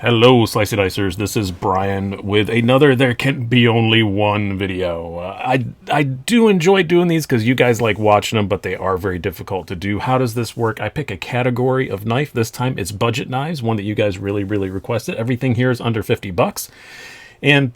Hello, Slicey Dicers. This is Brian with another There Can Be Only One video. I do enjoy doing these because you guys like watching them, but they are very difficult to do. How does this work? I pick a category of knife. This time it's budget knives, one that you guys really requested. Everything here is under 50 bucks. And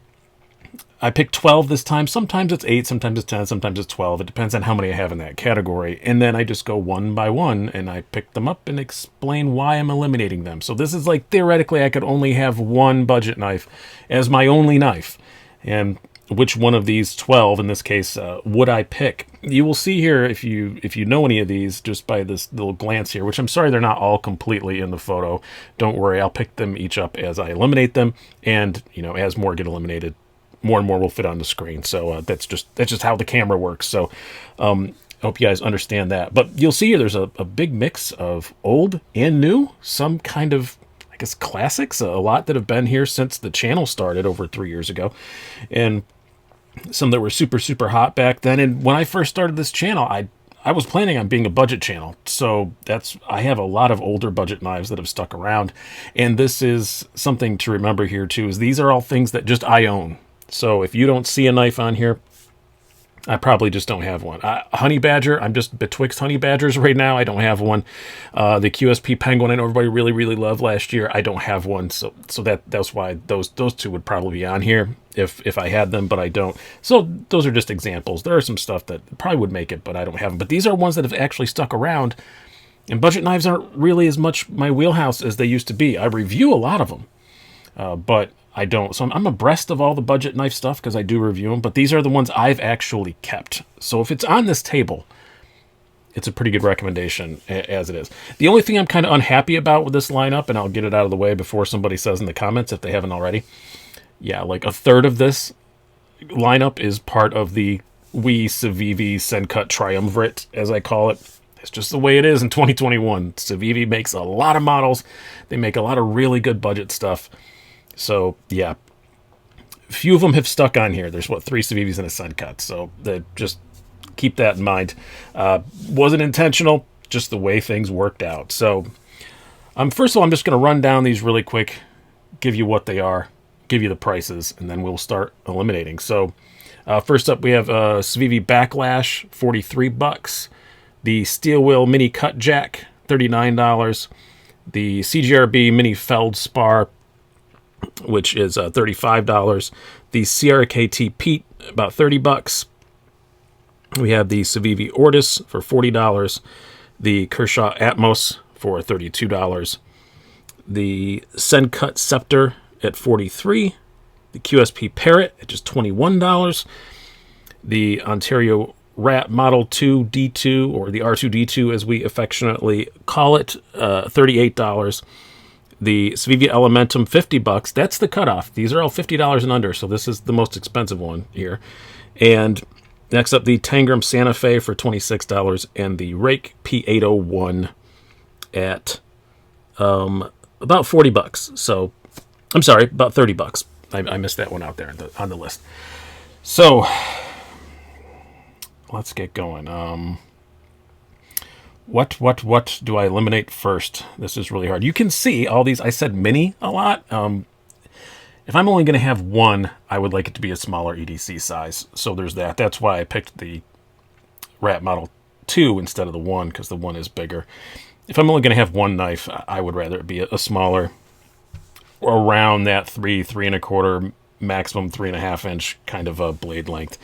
I picked 12 this time. Sometimes it's 8, sometimes it's 10, sometimes it's 12. It depends on how many I have in that category. And then I just go one by one and I pick them up and explain why I'm eliminating them. So this is like, theoretically, I could only have one budget knife as my only knife. And which one of these 12, in this case, would I pick? You will see here, if you know any of these, just by this little glance here, which I'm sorry they're not all completely in the photo. Don't worry, I'll pick them each up as I eliminate them. And, as more get eliminated, more and more will fit on the screen. So that's just how the camera works. So I hope you guys understand that. But you'll see here there's a big mix of old and new, some kind of, I guess, classics, a lot that have been here since the channel started over 3 years ago, and some that were super hot back then. And when I first started this channel, I was planning on being a budget channel. So I have a lot of older budget knives that have stuck around. And this is something to remember here too, is these are all things that just I own. So if you don't see a knife on here, I probably just don't have one. Honey Badger, I'm just betwixt Honey Badgers right now. I don't have one. The QSP Penguin, I know everybody really loved last year. I don't have one, so that's why those two would probably be on here if I had them, but I don't. So those are just examples. There are some stuff that probably would make it, but I don't have them. But these are ones that have actually stuck around, and budget knives aren't really as much my wheelhouse as they used to be. I review a lot of them, but I don't. So I'm abreast of all the budget knife stuff because I do review them, but these are the ones I've actually kept. So if it's on this table, it's a pretty good recommendation as it is. The only thing I'm kind of unhappy about with this lineup, and I'll get it out of the way before somebody says in the comments if they haven't already. Yeah, like a third of this lineup is part of the Wii Civivi Sencut Triumvirate, as I call it. It's just the way it is in 2021. Civivi makes a lot of models. They make a lot of really good budget stuff. So, yeah, few of them have stuck on here. There's, 3 Civivis and a Sencut. So, just keep that in mind. Wasn't intentional, just the way things worked out. So, first of all, I'm just going to run down these really quick, give you what they are, give you the prices, and then we'll start eliminating. So, first up, we have Civivi Backlash, 43 bucks. The Steel Wheel Mini Cut Jack, $39. The CGRB Mini Feldspar, which is $35. The CRKT Pete, about 30 bucks. We have the Civivi Ortis for $40. The Kershaw Atmos for $32. The Sencut Scepter at $43. The QSP Parrot at just $21. The Ontario Rat Model 2 D2, or the R2D2 as we affectionately call it, $38. The Civivi Elementum, 50 bucks. That's the cutoff. These are all $50 and under, so this is the most expensive one here. And next up, the Tangram Santa Fe for $26, and the Rake P801 at about 40 bucks. So, I'm sorry, about 30 bucks. I missed that one out there on the list. So, let's get going. What do I eliminate first? This is really hard. You can see all these. I said mini a lot. If I'm only going to have one, I would like it to be a smaller EDC size. So there's that. That's why I picked the Rat Model 2 instead of the 1, because the 1 is bigger. If I'm only going to have one knife, I would rather it be a smaller, or around that 3 1/4, maximum 3.5 inch kind of a blade length.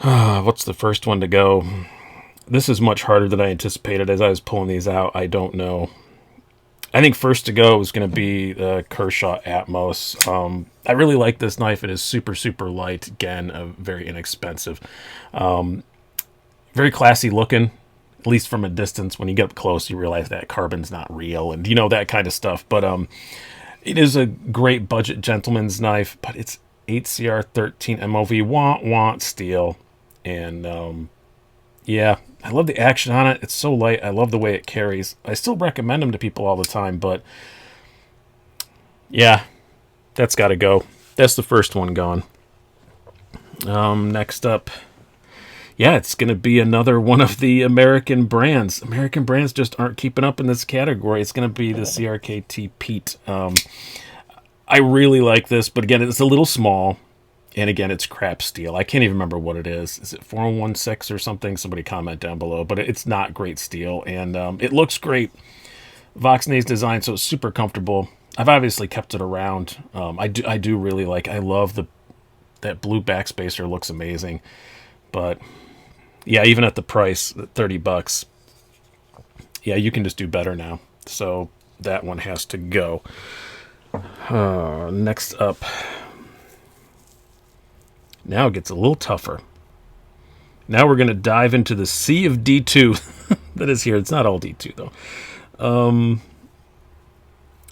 What's the first one to go? This is much harder than I anticipated as I was pulling these out. I don't know. I think first to go is going to be the Kershaw Atmos. I really like this knife. It is super light. Again, very inexpensive. Very classy looking, at least from a distance. When you get up close, you realize that carbon's not real and, that kind of stuff. But it is a great budget gentleman's knife, but it's 8CR13 MOV want steel. And, yeah, I love the action on it. It's so light. I love the way it carries. I still recommend them to people all the time, but yeah, that's got to go. That's the first one gone. Next up, yeah, it's going to be another one of the American brands. American brands just aren't keeping up in this category. It's going to be the CRKT Pete. I really like this, but again, it's a little small. And again, it's crap steel. I can't even remember what it is. Is it 4016 or something? Somebody comment down below. But it's not great steel. And it looks great. Voxnay's design, so it's super comfortable. I've obviously kept it around. I do really like. I love that blue backspacer. Looks amazing. But yeah, even at the price, $30, yeah, you can just do better now. So that one has to go. Next up. Now it gets a little tougher. Now we're going to dive into the sea of D2 that is here. It's not all D2, though. Am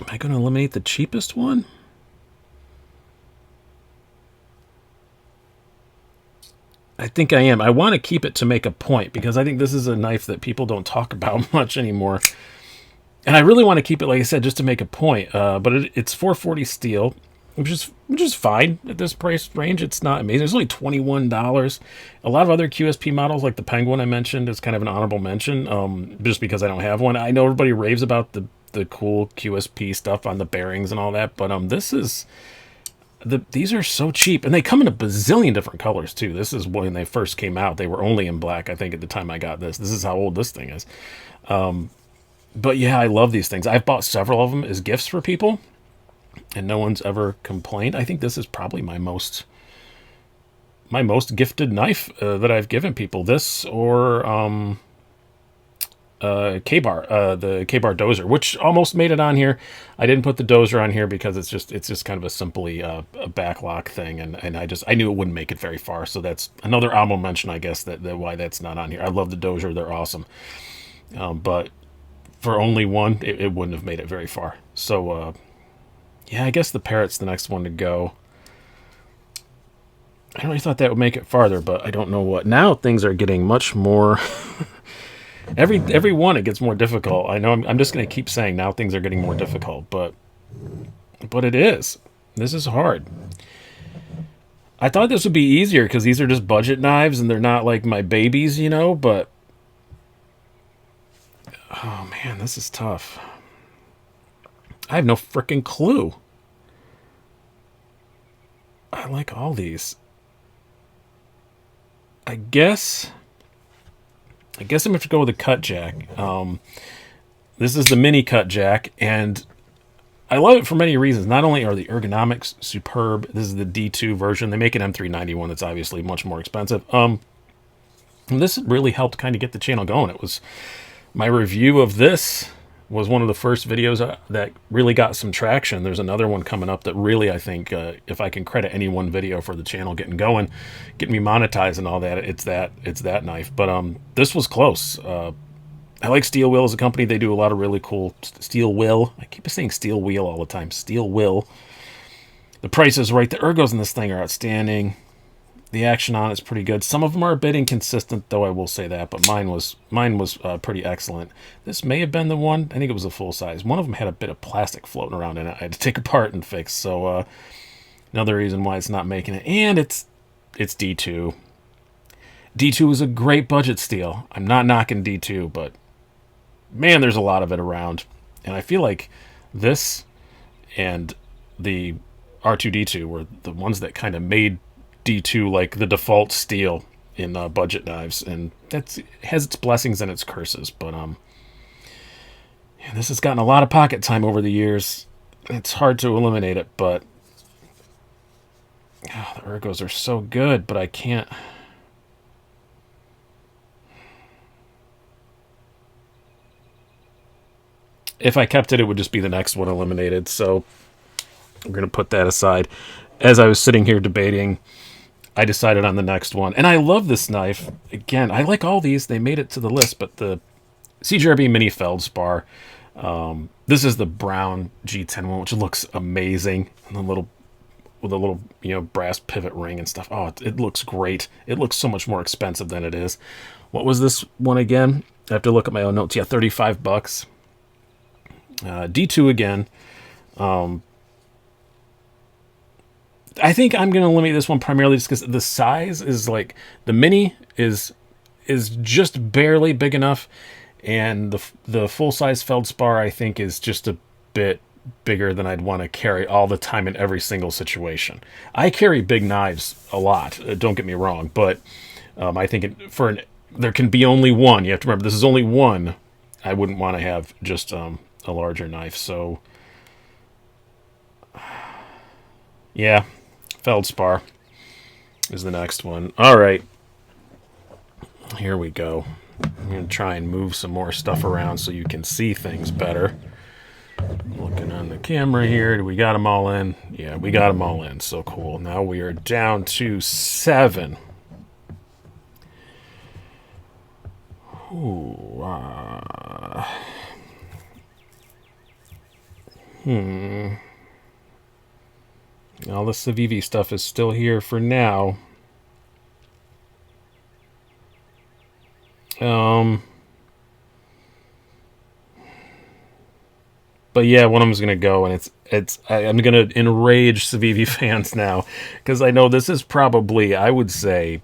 I going to eliminate the cheapest one? I think I am. I want to keep it to make a point, because I think this is a knife that people don't talk about much anymore. And I really want to keep it, like I said, just to make a point. But it's 440 steel. Which is fine at this price range. It's not amazing. It's only $21. A lot of other QSP models, like the Penguin I mentioned, is kind of an honorable mention, just because I don't have one. I know everybody raves about the cool QSP stuff on the bearings and all that, but these are so cheap, and they come in a bazillion different colors too. This is when they first came out. They were only in black, I think, at the time I got this. This is how old this thing is. But yeah, I love these things. I've bought several of them as gifts for people, and no one's ever complained. I think this is probably my most gifted knife that I've given people. This or K-Bar, the K-Bar dozer, which almost made it on here. I didn't put the dozer on here because it's just kind of a simply a backlock thing, and I knew it wouldn't make it very far. So that's another honorable mention, I guess, that why that's not on here. I love the dozer; they're awesome, but for only one, it wouldn't have made it very far. So. Yeah, I guess the Parrot's the next one to go. I really thought that would make it farther, but I don't know what. Now things are getting much more... every one, it gets more difficult. I know I'm just going to keep saying now things are getting more difficult, but it is. This is hard. I thought this would be easier because these are just budget knives and they're not like my babies, you know, but... Oh, man, this is tough. I have no freaking clue. I like all these. I guess I'm going to have to go with the cut jack. This is the mini cut jack, and I love it for many reasons. Not only are the ergonomics superb, this is the D2 version. They make an M391 that's obviously much more expensive. And this really helped kind of get the channel going. It was my review of this was one of the first videos that really got some traction. There's another one coming up that really, I think, if I can credit any one video for the channel getting going, getting me monetized and all that, it's that knife. But this was close. I like Steel Wheel as a company. They do a lot of really cool Steel Will. I keep saying Steel Wheel all the time. Steel Will. The price is right. The ergos in this thing are outstanding. The action on it's pretty good. Some of them are a bit inconsistent, though, I will say that, but mine was pretty excellent. This may have been the one. I think it was a full size. One of them had a bit of plastic floating around in it. I had to take apart and fix. So another reason why it's not making it. And it's D2. D2 is a great budget steel. I'm not knocking D2, but man, there's a lot of it around. And I feel like this and the R2D2 were the ones that kind of made D2 like the default steel in budget knives, and that has its blessings and its curses. But yeah, this has gotten a lot of pocket time over the years. It's hard to eliminate it, but the ergos are so good, but I can't. If I kept it, it would just be the next one eliminated. So we're going to put that aside. As I was sitting here debating, I decided on the next one. And I love this knife. Again, I like all these. They made it to the list, but the CGRB Mini Feldspar. This is the brown G10 one, which looks amazing. And with a little, brass pivot ring and stuff. Oh, it looks great. It looks so much more expensive than it is. What was this one again? I have to look at my own notes. Yeah, $35. D2 again. I think I'm going to eliminate this one primarily just because the size is like the mini is just barely big enough, and the full size feldspar I think is just a bit bigger than I'd want to carry all the time in every single situation. I carry big knives a lot. Don't get me wrong, but I think there can be only one. You have to remember this is only one. I wouldn't want to have just a larger knife. So yeah, feldspar is the next one. All right, here we go. I'm going to try and move some more stuff around so you can see things better. Looking on the camera here. Do we got them all in? Yeah, we got them all in. So cool. Now we are down to 7. Ooh, all the Civivi stuff is still here for now. But yeah, one of them is gonna go, and I'm gonna enrage Civivi fans now, because I know this is probably, I would say,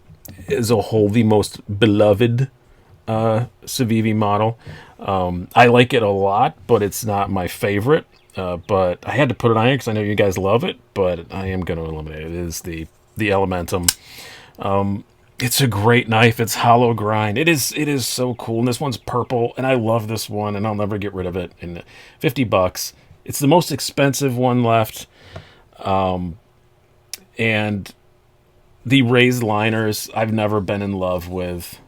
as a whole, the most beloved Civivi model. I like it a lot, but it's not my favorite. But I had to put it on here because I know you guys love it. But I am going to eliminate it. It is the Elementum. It's a great knife. It's hollow grind. It is so cool. And this one's purple, and I love this one, and I'll never get rid of it. And $50. It's the most expensive one left. And the raised liners, I've never been in love with.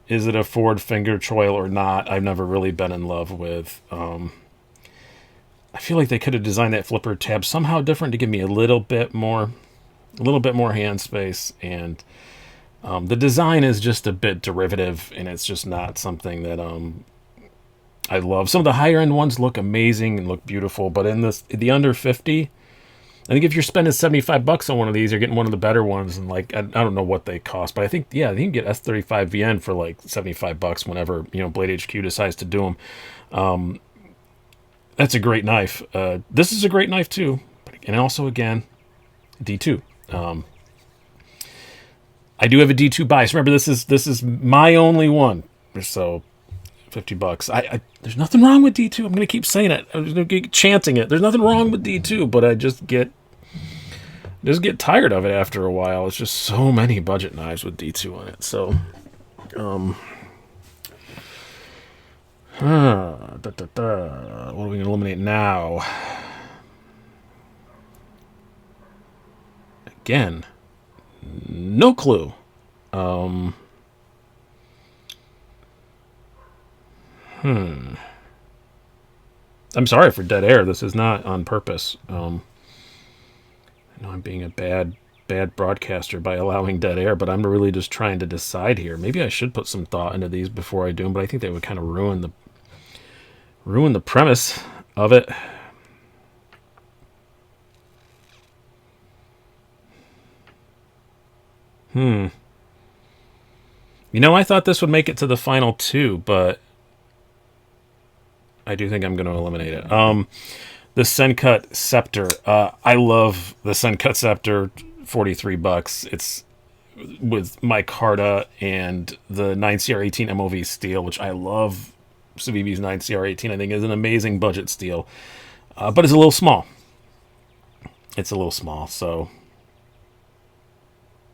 Is it a Ford finger choil or not? I've never really been in love with. I feel like they could have designed that flipper tab somehow different to give me a little bit more hand space, and the design is just a bit derivative, and it's just not something that I love. Some of the higher end ones look amazing and look beautiful, but in the under 50, I think if you're spending $75 on one of these, you're getting one of the better ones, and like I don't know what they cost, but I think you can get S35 VN for like $75 whenever Blade HQ decides to do them. That's a great knife. This is a great knife too, and also again D2. I do have a D2 bias. Remember, this is my only one, so $50. There's nothing wrong with D2. I'm going to keep saying it. I'm just going to keep chanting it. There's nothing wrong with D2, but I just get tired of it after a while. It's just so many budget knives with D2 on it. So, what are we going to eliminate now? Again, no clue. I'm sorry for dead air. This is not on purpose. I know I'm being a bad broadcaster by allowing dead air, but I'm really just trying to decide here. Maybe I should put some thought into these before I do them, but I think they would kind of ruin the premise of it. I thought this would make it to the final 2, but I do think I'm going to eliminate it. The Sencut Scepter. I love the Sencut Scepter. $43. It's with micarta and the 9CR18 MOV steel, which I love. Civivi's 9CR18, I think, is an amazing budget steel, but it's a little small. So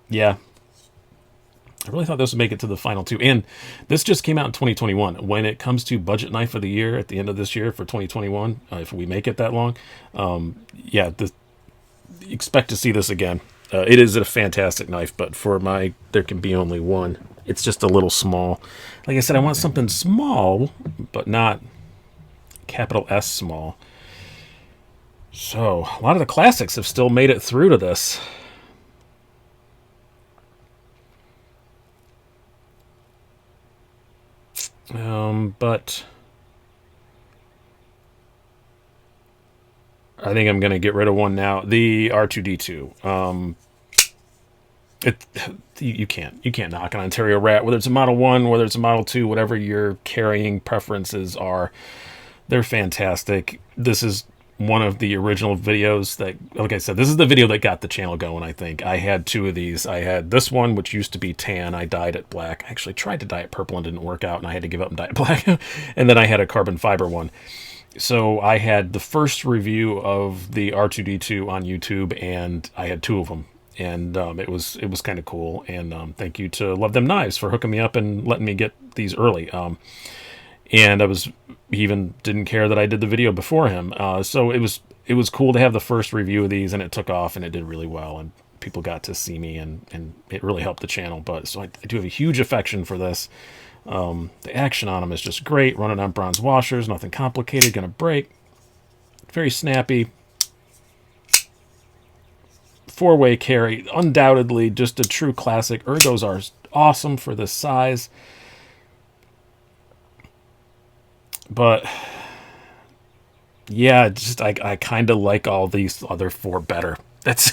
yeah. I really thought this would make it to the final 2. And this just came out in 2021. When it comes to budget knife of the year at the end of this year for 2021, if we make it that long, expect to see this again. It is a fantastic knife, but there can be only one. It's just a little small. Like I said, I want something small, but not capital S small. So a lot of the classics have still made it through to this. But I think I'm going to get rid of one now. The R2D2. You can't knock an Ontario Rat, whether it's a Model 1, whether it's a Model 2, whatever your carrying preferences are. They're fantastic. This is one of the original videos that, like I said, this is the video that got the channel going, I think. I had two of these. I had this one, which used to be tan. I dyed it black. I actually tried to dye it purple and didn't work out, and I had to give up and dye it black. And then I had a carbon fiber one. So I had the first review of the R2-D2 on YouTube, and I had two of them. And it was kind of cool. And thank you to Love Them Knives for hooking me up and letting me get these early. And he even didn't care that I did the video before him. So it was cool to have the first review of these, and it took off, and it did really well, and people got to see me, and it really helped the channel. But so I do have a huge affection for this. The action on them is just great. Running on bronze washers, nothing complicated, gonna break. Very snappy. 4-way carry, undoubtedly just a true classic. Ergos are awesome for this size. But yeah, just I kind of like all these other four better.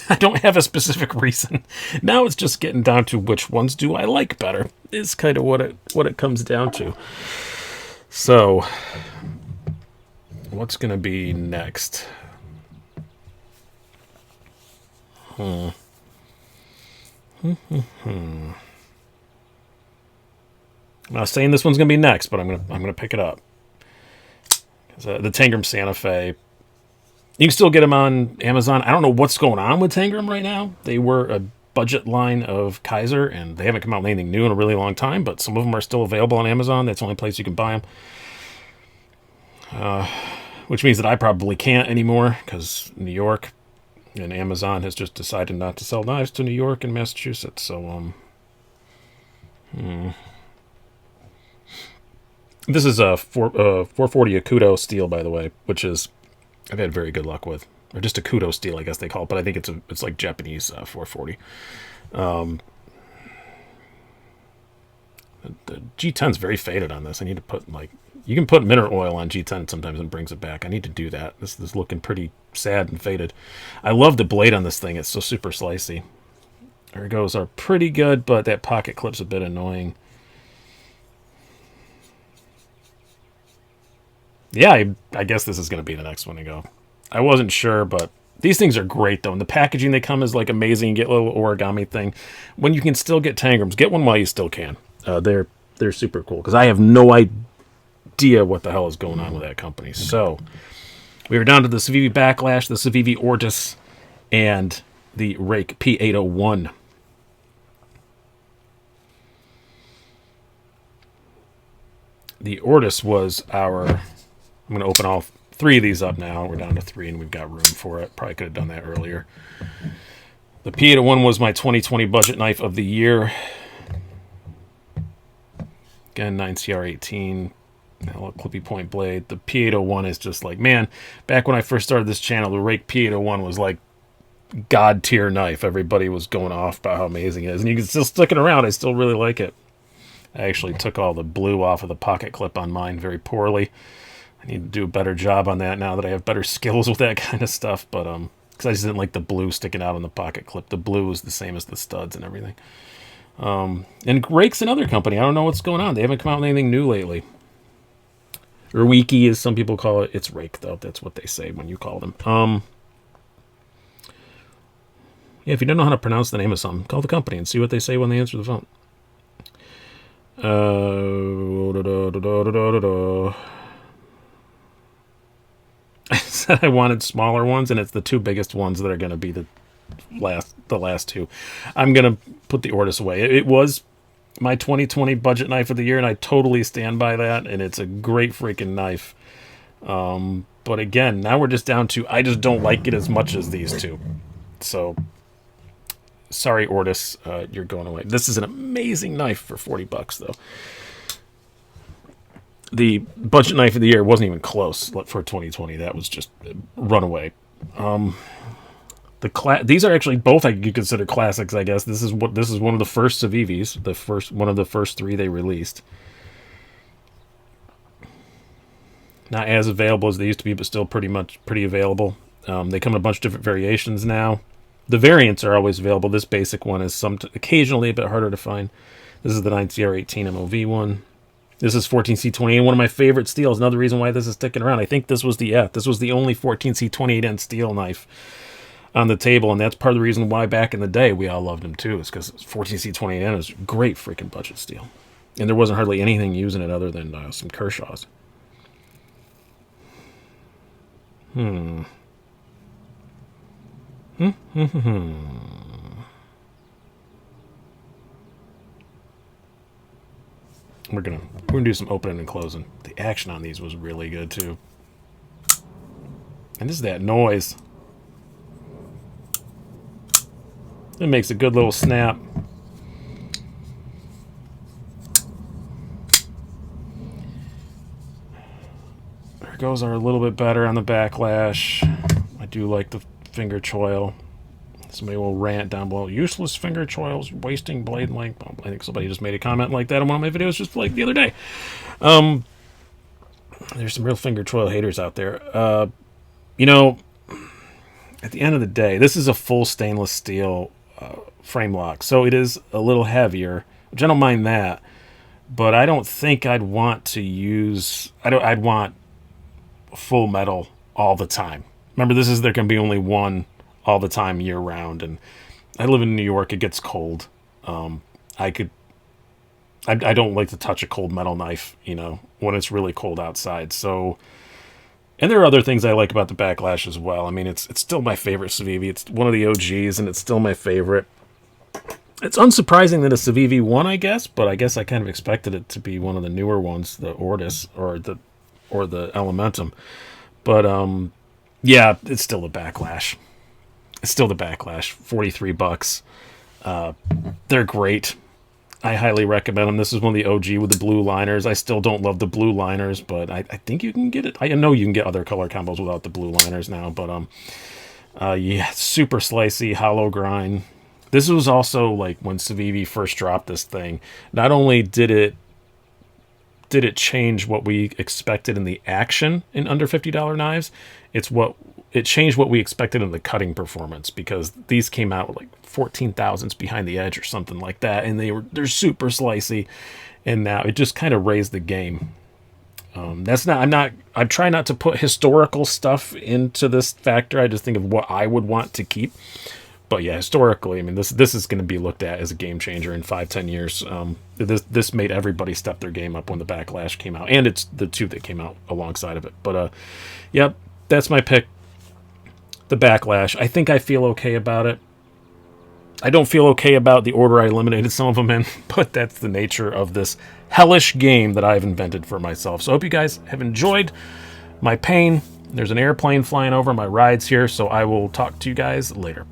I don't have a specific reason. Now it's just getting down to which ones do I like better. Is kind of what it comes down to. So, what's gonna be next? I'm not saying this one's gonna be next, but I'm gonna pick it up. The Tangram Santa Fe. You can still get them on Amazon. I don't know what's going on with Tangram right now. They were a budget line of Kaiser, and they haven't come out with anything new in a really long time, but some of them are still available on Amazon. That's the only place you can buy them. Which means that I probably can't anymore, because New York and Amazon has just decided not to sell knives to New York and Massachusetts. So, This is a 440 Akuto steel, by the way, which is I've had very good luck with, or just a Akuto steel, I guess they call it, but I think it's like Japanese 440. The G10's very faded on this. I need to put you can put mineral oil on G10 sometimes and brings it back. I need to do that. This is looking pretty sad and faded. I love the blade on this thing. It's so super slicey. Ergos are pretty good, but that pocket clip's a bit annoying. Yeah, I guess this is going to be the next one to go. I wasn't sure, but these things are great, though. And the packaging they come is, like, amazing. You get a little origami thing. When you can still get Tangrams, get one while you still can. They're super cool, because I have no idea what the hell is going on with that company. So, we are down to the Civivi Backlash, the Civivi Ortis, and the Rake P801. The Ortis was our... I'm going to open all three of these up now. We're down to three, and we've got room for it. Probably could have done that earlier. The P801 was my 2020 budget knife of the year. Again, 9CR18. A little clippy point blade. The P801 is just like, man, back when I first started this channel, the Rake P801 was like god tier knife. Everybody was going off about how amazing it is. And you can still stick it around. I still really like it. I actually took all the blue off of the pocket clip on mine very poorly. I need to do a better job on that now that I have better skills with that kind of stuff. But because I just didn't like the blue sticking out on the pocket clip. The blue was the same as the studs and everything. And Rake's another company. I don't know what's going on. They haven't come out with anything new lately. Or Wiki, as some people call it. It's Rake, though. That's what they say when you call them. Yeah, if you don't know how to pronounce the name of something, call the company and see what they say when they answer the phone. I said I wanted smaller ones, and it's the two biggest ones that are going to be the last two. I'm going to put the Ortis away. It was my 2020 budget knife of the year, and I totally stand by that, and it's a great freaking knife. But again, now we're just down to, I just don't like it as much as these two. So, sorry, Ortis, you're going away. This is an amazing knife for $40, though. The budget knife of the year wasn't even close for 2020. That was just runaway. These are actually both I could consider classics, I guess. This is one of the first Civivis, one of the first three they released. Not as available as they used to be, but still pretty available. They come in a bunch of different variations now. The variants are always available. This basic one is occasionally a bit harder to find. This is the 9CR18 MOV one. This is 14C28, one of my favorite steels. Another reason why this is sticking around. I think this was the only 14C28N steel knife on the table, and that's part of the reason why back in the day we all loved them too, is because 14C28N is great freaking budget steel. And there wasn't hardly anything using it other than some Kershaws. We're gonna do some opening and closing. The action on these was really good too. And this is that noise. It makes a good little snap. There goes our a little bit better on the backlash. I do like the finger choil. Somebody will rant down below. Useless finger choils, wasting blade length. I think somebody just made a comment like that in one of my videos just like the other day. There's some real finger choil haters out there. You know, at the end of the day, this is a full stainless steel frame lock, so it is a little heavier, which I don't mind that. But I don't think I'd want to use. I'd want full metal all the time. Remember, there can be only one all the time, year round, and I live in New York. It gets cold. I don't like to touch a cold metal knife, you know, when it's really cold outside. So, and there are other things I like about the backlash as well. I mean, it's still my favorite Civivi. It's one of the OGs, and it's still my favorite. It's unsurprising that a Civivi won, I guess, but I guess I kind of expected it to be one of the newer ones, the Ortis or the Elementum. But yeah, it's still the backlash. It's still the backlash. $43. They're great. I highly recommend them. This is one of the OG with the blue liners. I still don't love the blue liners, but I think you can get it. I know you can get other color combos without the blue liners now, but yeah, super slicey, hollow grind. This was also like when Civivi first dropped this thing. Not only did it change what we expected in the action in under $50 knives, it changed what we expected in the cutting performance, because these came out with like 14 thousandths behind the edge or something like that, and they're super slicey, and now it just kind of raised the game. I'm trying not to put historical stuff into this factor. I just think of what I would want to keep. But yeah, historically, I mean, this is going to be looked at as a game changer in 5-10 years. This made everybody step their game up when the backlash came out, and it's the two that came out alongside of it. But yep, that's my pick. The backlash. I think I feel okay about it. I don't feel okay about the order I eliminated some of them in, but that's the nature of this hellish game that I've invented for myself. So I hope you guys have enjoyed my pain. There's an airplane flying over my rides here, so I will talk to you guys later.